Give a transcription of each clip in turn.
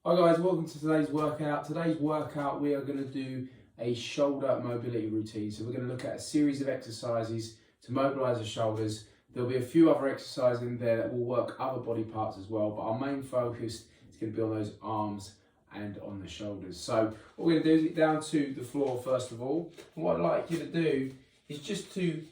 Hi guys, welcome to today's workout. Today's workout we are going to do a shoulder mobility routine. So we're going to look at a series of exercises to mobilise the shoulders. There'll be a few other exercises in there that will work other body parts as well, but our main focus is going to be on those arms and on the shoulders. So what we're going to do is get down to the floor first of all. And what I'd like you to do is just to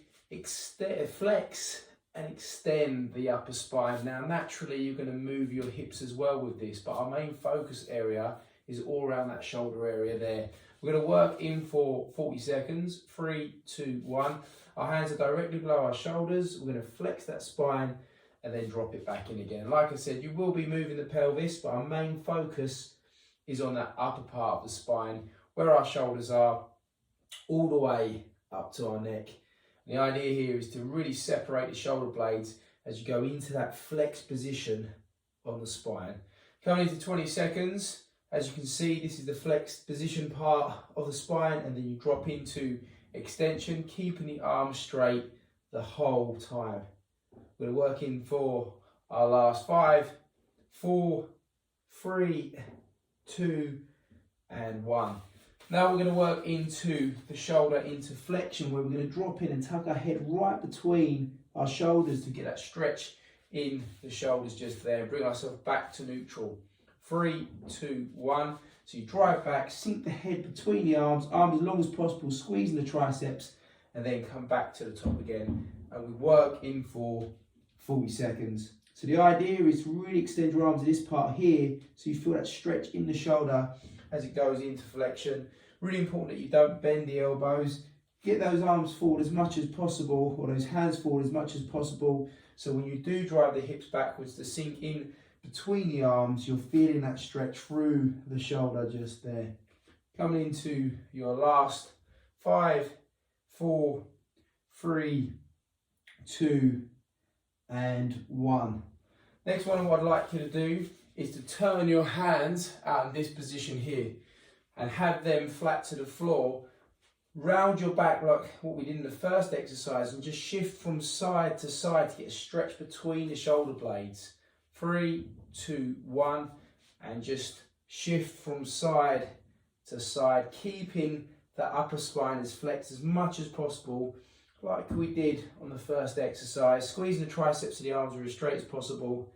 flex and extend the upper spine. Now naturally you're going to move your hips as well with this, but our main focus area is all around that shoulder area there. We're going to work in for 40 seconds. 3, 2, 1. Our hands are directly below our shoulders. We're going to flex that spine and then drop it back in again. Like I said, you will be moving the pelvis, but our main focus is on that upper part of the spine where our shoulders are, all the way up to our neck. The idea here is to really separate the shoulder blades as you go into that flex position on the spine. Coming into 20 seconds, as you can see, this is the flexed position part of the spine, and then you drop into extension, keeping the arms straight the whole time. We're going to work in for our last 5, 4, 3, 2, and 1. Now we're going to work into the shoulder into flexion, where we're going to drop in and tuck our head right between our shoulders to get that stretch in the shoulders just there. Bring ourselves back to neutral. 3, 2, 1. So you drive back, sink the head between the arms as long as possible, squeezing the triceps, and then come back to the top again. And we work in for 40 seconds. So the idea is to really extend your arms to this part here, so you feel that stretch in the shoulder as it goes into flexion. Really important that you don't bend the elbows. Get those arms forward as much as possible, or those hands forward as much as possible. So when you do drive the hips backwards to sink in between the arms, you're feeling that stretch through the shoulder just there. Coming into your last 5, 4, 3, 2, and 1. Next one, what I'd like you to do is to turn your hands out in this position here and have them flat to the floor. Round your back like what we did in the first exercise, and just shift from side to side to get a stretch between the shoulder blades. 3, 2, 1, and just shift from side to side, keeping the upper spine as flexed as much as possible, like we did on the first exercise. Squeezing the triceps of the arms are as straight as possible,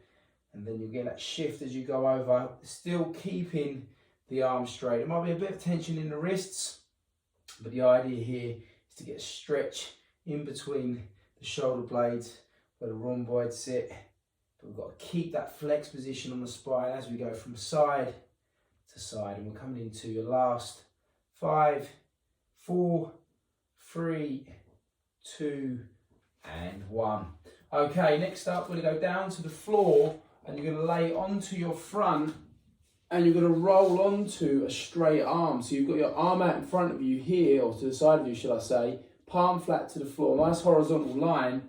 and then you'll get that shift as you go over, still keeping the arms straight. It might be a bit of tension in the wrists, but the idea here is to get a stretch in between the shoulder blades where the rhomboids sit. But we've got to keep that flex position on the spine as we go from side to side. And we're coming into your last 5, 4, 3, 2, and 1. Okay, next up, we're going to go down to the floor, and you're going to lay onto your front, and you're going to roll onto a straight arm. So you've got your arm out in front of you here, or to the side of you, shall I say, palm flat to the floor, nice horizontal line,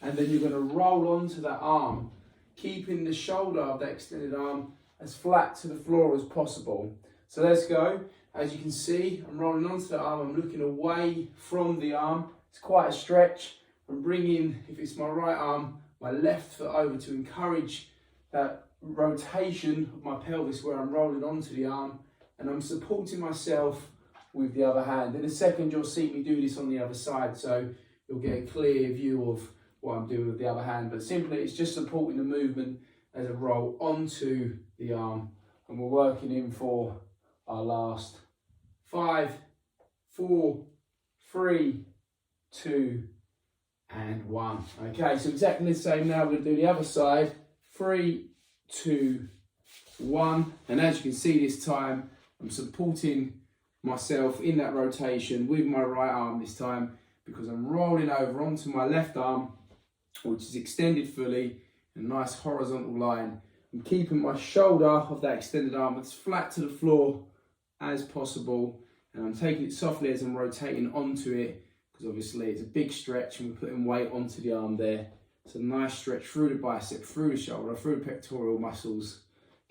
and then you're going to roll onto that arm, keeping the shoulder of that extended arm as flat to the floor as possible. So let's go. As you can see, I'm rolling onto the arm, I'm looking away from the arm. It's quite a stretch. I'm bringing, if it's my right arm, my left foot over to encourage that rotation of my pelvis where I'm rolling onto the arm, and I'm supporting myself with the other hand. In a second you'll see me do this on the other side, so you'll get a clear view of what I'm doing with the other hand, but simply it's just supporting the movement as I roll onto the arm. And we're working in for our last 5, 4, 3, 2, and 1. Okay, so exactly the same now. We're going to do the other side. 3, 2, 1. And as you can see this time, I'm supporting myself in that rotation with my right arm this time, because I'm rolling over onto my left arm, which is extended fully, in a nice horizontal line. I'm keeping my shoulder of that extended arm as flat to the floor as possible, and I'm taking it softly as I'm rotating onto it, because obviously it's a big stretch and we're putting weight onto the arm there. It's a nice stretch through the bicep, through the shoulder, through the pectoral muscles.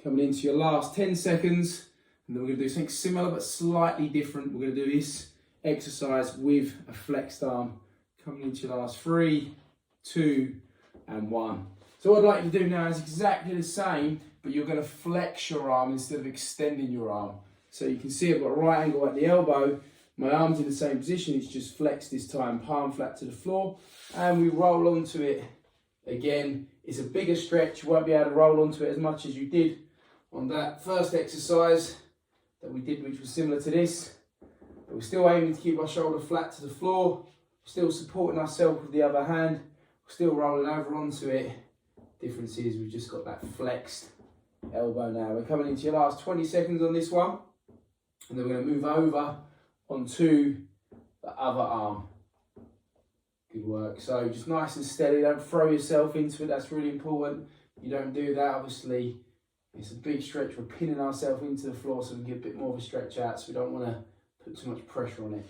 Coming into your last 10 seconds, and then we're going to do something similar but slightly different. We're going to do this exercise with a flexed arm. Coming into your last 3, 2, and 1. So what I'd like you to do now is exactly the same, but you're going to flex your arm instead of extending your arm. So you can see I've got a right angle at the elbow. My arm's in the same position, it's just flexed this time, palm flat to the floor, and we roll onto it. Again, it's a bigger stretch, you won't be able to roll onto it as much as you did on that first exercise that we did, which was similar to this. But we're still aiming to keep our shoulder flat to the floor, still supporting ourselves with the other hand, still rolling over onto it. Difference is we've just got that flexed elbow now. We're coming into your last 20 seconds on this one, and then we're going to move over onto the other arm. Good work. So just nice and steady, don't throw yourself into it, that's really important. You don't do that, obviously it's a big stretch, we're pinning ourselves into the floor so we can get a bit more of a stretch out, so we don't want to put too much pressure on it.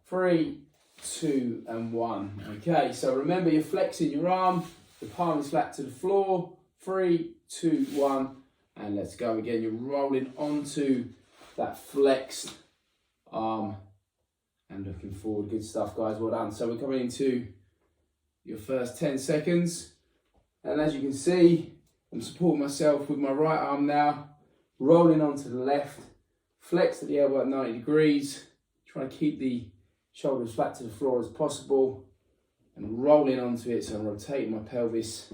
3, 2 and 1. Okay, so remember you're flexing your arm, the palm is flat to the floor. 3, 2, 1 and let's go again. You're rolling onto that flexed arm and looking forward. Good stuff, guys, well done. So we're coming into your first 10 seconds, and as you can see I'm supporting myself with my right arm now, rolling onto the left, flex at the elbow at 90 degrees, trying to keep the shoulders flat to the floor as possible and rolling onto it. So I'm rotating my pelvis,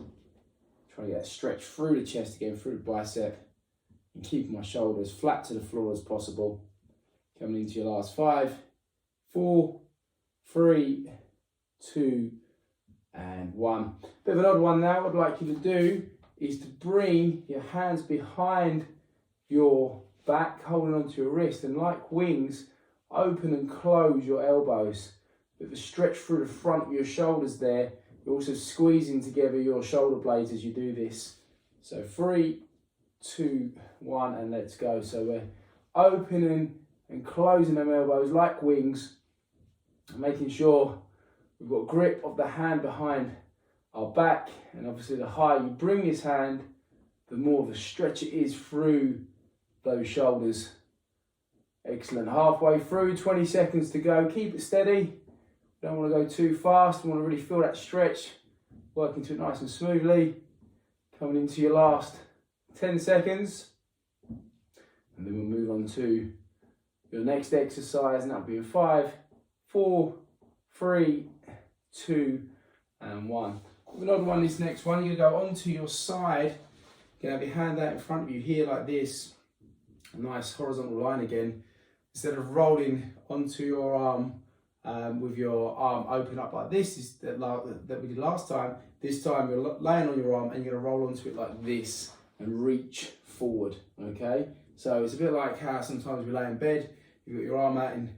trying to get a stretch through the chest again, through the bicep, and keeping my shoulders flat to the floor as possible. Coming into your last 5, 4, 3, 2 and 1. Bit of an odd one now. What I'd like you to do is to bring your hands behind your back, holding onto your wrist, and like wings, open and close your elbows. Bit of a stretch through the front of your shoulders there. You're also squeezing together your shoulder blades as you do this. So 3, 2, 1 and let's go. So we're opening and closing them elbows like wings, making sure we've got grip of the hand behind our back, and obviously the higher you bring this hand, the more of a stretch it is through those shoulders. Excellent, halfway through, 20 seconds to go. Keep it steady, don't want to go too fast, we want to really feel that stretch, working to it nice and smoothly. Coming into your last 10 seconds, and then we'll move on to your next exercise, and that'll be in 5, 4, 3, 2 and 1. Another one, this next one, you're going to go onto your side, you're going to have your hand out in front of you here like this, a nice horizontal line again. Instead of rolling onto your arm with your arm open up like this that we did last time, this time you're laying on your arm and you're going to roll onto it like this and reach forward, okay? So it's a bit like how sometimes we lay in bed, you've got your arm out in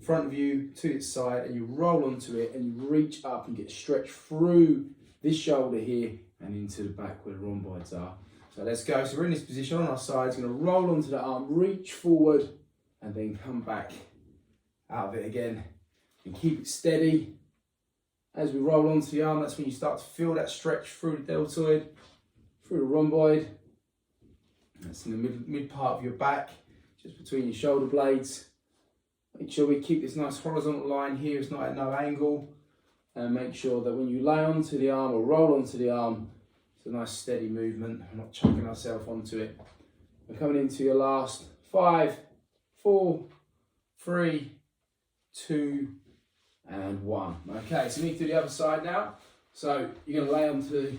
front of you to its side and you roll onto it and you reach up and get stretched through this shoulder here and into the back where the rhomboids are. So let's go. So we're in this position on our sides, going to roll onto the arm, reach forward and then come back out of it again and keep it steady. As we roll onto the arm, that's when you start to feel that stretch through the deltoid, through the rhomboid. That's in the mid part of your back, just between your shoulder blades. Make sure we keep this nice horizontal line here, it's not at no angle. And make sure that when you lay onto the arm or roll onto the arm, it's a nice steady movement. We're not chucking ourselves onto it. We're coming into your last 5, 4, 3, 2 and 1. Okay, so we need to do the other side now. So you're going to lay onto,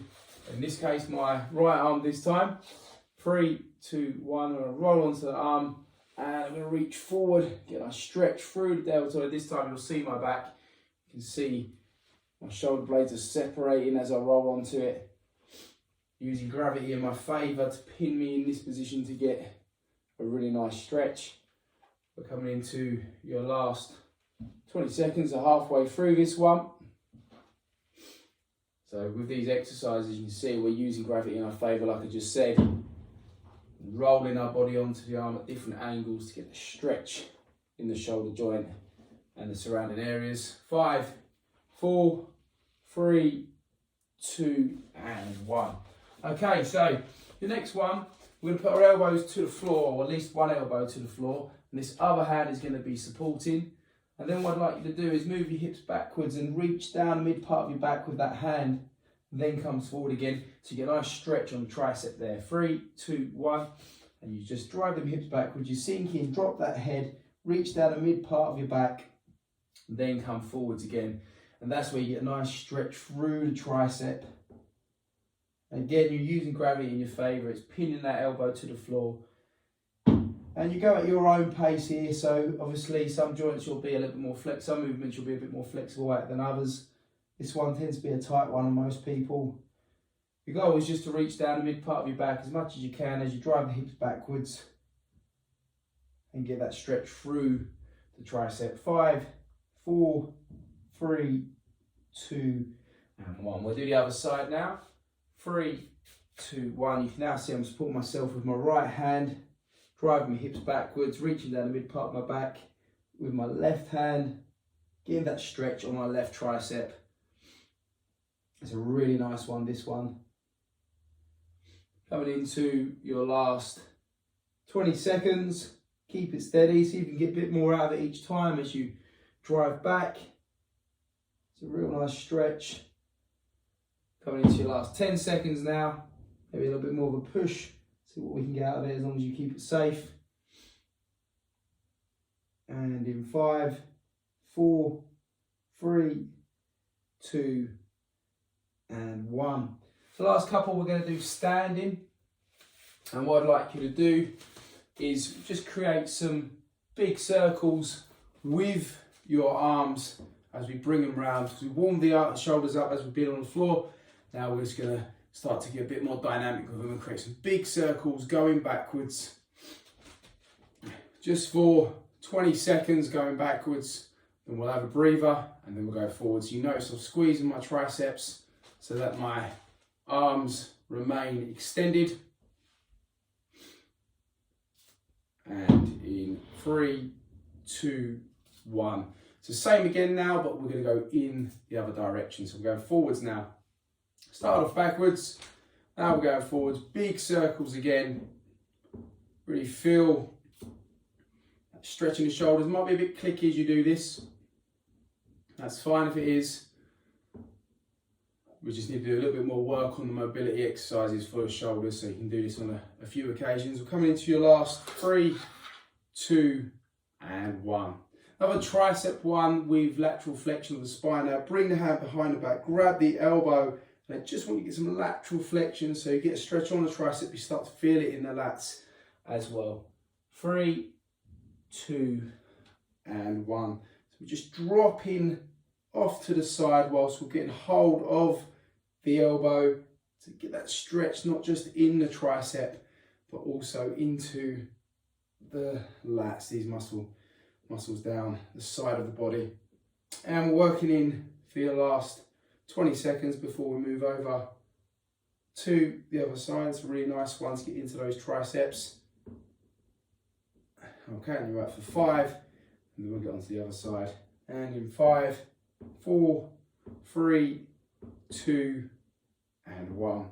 in this case, my right arm this time. 3, 2, 1, I'm going to roll onto the arm and I'm going to reach forward, get a stretch through the deltoid. This time you'll see my back. You can see my shoulder blades are separating as I roll onto it. Using gravity in my favour to pin me in this position to get a really nice stretch. We're coming into your last 20 seconds, so halfway through this one. So with these exercises, you can see we're using gravity in our favour, like I just said. Rolling our body onto the arm at different angles to get the stretch in the shoulder joint and the surrounding areas. 5, 4, 3, 2 and 1. Okay, so the next one, we're going to put our elbows to the floor, or at least one elbow to the floor, and this other hand is going to be supporting. And then what I'd like you to do is move your hips backwards and reach down the mid part of your back with that hand then comes forward again. So you get a nice stretch on the tricep there. 3, 2, 1. And you just drive them hips backwards. You sink in, drop that head, reach down the mid part of your back, then come forwards again. And that's where you get a nice stretch through the tricep. And again, you're using gravity in your favour. It's pinning that elbow to the floor. And you go at your own pace here. So obviously some joints you'll be a little bit more flexible. Some movements you'll be a bit more flexible at than others. This one tends to be a tight one on most people. Your goal is just to reach down the mid part of your back as much as you can as you drive the hips backwards and get that stretch through the tricep. 5, 4, 3, 2, and 1. We'll do the other side now. 3, 2, 1. You can now see I'm supporting myself with my right hand, driving my hips backwards, reaching down the mid part of my back with my left hand, getting that stretch on my left tricep. It's a really nice one, this one. Coming into your last 20 seconds. Keep it steady, so you can get a bit more out of it each time as you drive back. It's a real nice stretch. Coming into your last 10 seconds now. Maybe a little bit more of a push. See what we can get out of it as long as you keep it safe. And in 5, 4, 3, 2, and 1. The last couple we're going to do standing. And what I'd like you to do is just create some big circles with your arms as we bring them round. So we warm the shoulders up as we've been on the floor. Now we're just going to start to get a bit more dynamic with them and create some big circles going backwards. Just for 20 seconds going backwards. Then we'll have a breather and then we'll go forwards. You notice I'm squeezing my triceps so that my arms remain extended. And in 3, 2, 1. So same again now, but we're going to go in the other direction. So we're going forwards now. Start off backwards. Now we're going forwards. Big circles again. Really feel that stretching the shoulders. Might be a bit clicky as you do this. That's fine if it is. We just need to do a little bit more work on the mobility exercises for the shoulders, so you can do this on a few occasions. We're coming into your last 3, 2, and 1. Another tricep one with lateral flexion of the spine. Now bring the hand behind the back, grab the elbow, and I just want you to get some lateral flexion so you get a stretch on the tricep, you start to feel it in the lats as well. 3, 2, and 1. So we're just dropping off to the side whilst we're getting hold of the elbow to get that stretch, not just in the tricep, but also into the lats, these muscles down the side of the body. And we're working in for your last 20 seconds before we move over to the other side. It's a really nice one to get into those triceps. Okay, and you're out for 5, and then we'll get onto the other side. And in 5, 4, 3, 2, and 1.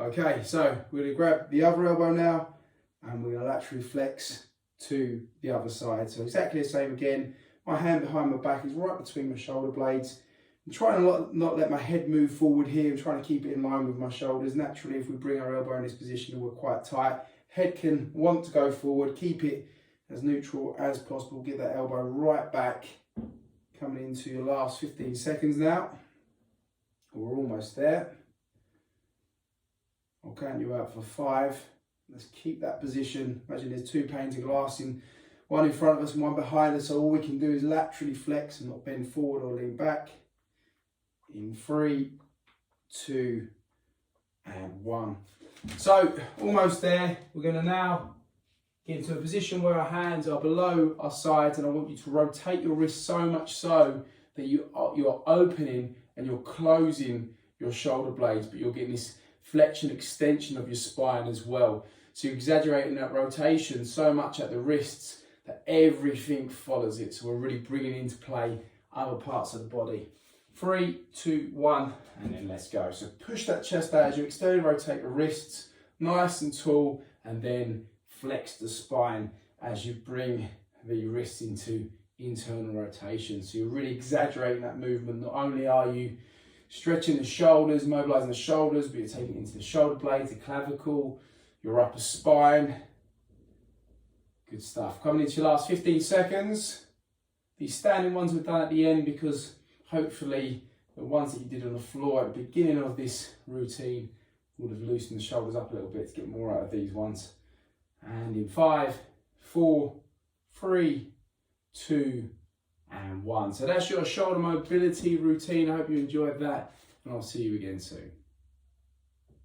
Okay, so we're going to grab the other elbow now and we're going to laterally flex to the other side. So exactly the same again. My hand behind my back is right between my shoulder blades. I'm trying to not let my head move forward here. I'm trying to keep it in line with my shoulders. Naturally, if we bring our elbow in this position, we're quite tight. Head can want to go forward. Keep it as neutral as possible. Get that elbow right back. Coming into your last 15 seconds now. We're almost there. Okay, and you're out for 5. Let's keep that position. Imagine there's 2 panes of glass, one in front of us and one behind us. So all we can do is laterally flex and not bend forward or lean back. In 3, 2, and 1. So almost there. We're going to now get into a position where our hands are below our sides, and I want you to rotate your wrists so much so that you're opening and you're closing your shoulder blades, but you're getting this flexion extension of your spine as well. So you're exaggerating that rotation so much at the wrists that everything follows it. So we're really bringing into play other parts of the body. 3, 2, 1, and then let's go. So push that chest out as you externally rotate the wrists, nice and tall, and then flex the spine as you bring the wrists into internal rotation. So you're really exaggerating that movement. Not only are you Stretching the shoulders, mobilising the shoulders, but you're taking it into the shoulder blades, the clavicle, your upper spine. Good stuff. Coming into your last 15 seconds. These standing ones we've done at the end because hopefully the ones that you did on the floor at the beginning of this routine would have loosened the shoulders up a little bit to get more out of these ones. And in 5, 4, 3, 2, and 1. So that's your shoulder mobility routine. I hope you enjoyed that, and I'll see you again soon.